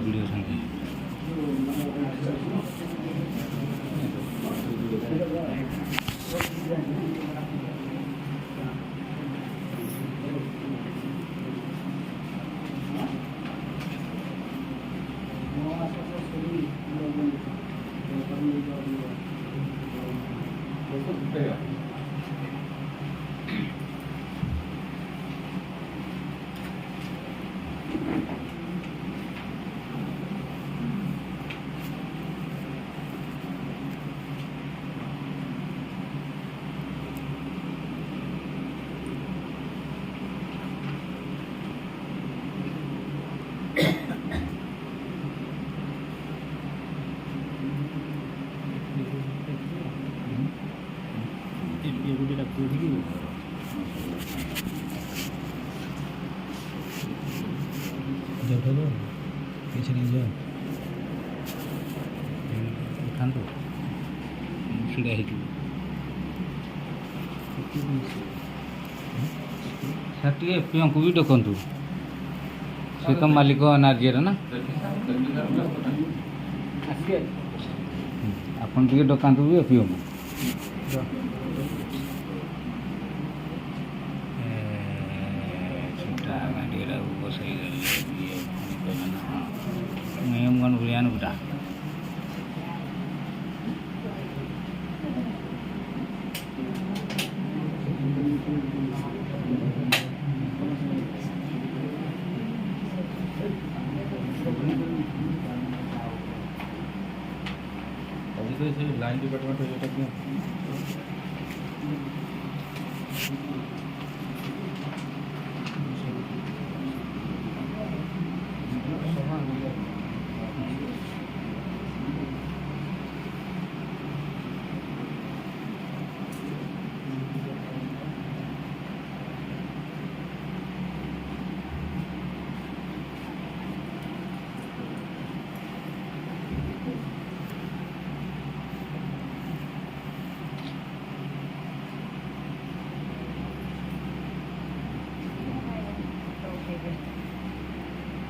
video संगे କିଛି ନାହିଁ ଯାଅ ଖାଆନ୍ତୁ ଛିଡ଼ା ହେଇଯିବ ସାର୍ ଟିକେ ପିଅଙ୍କୁ ବି ଡକନ୍ତୁ ସେ ତ ମାଲିକ ଏନର୍ଜିର ନା ଆପଣ ଟିକେ ଡକାନ୍ତୁ ବି ପିଅଙ୍କୁ ଗାଡ଼ିଟା ବସେଇଦେଲେ మేము కానీ బిర్యానీ కూడా लाइन डिपार्टमेंट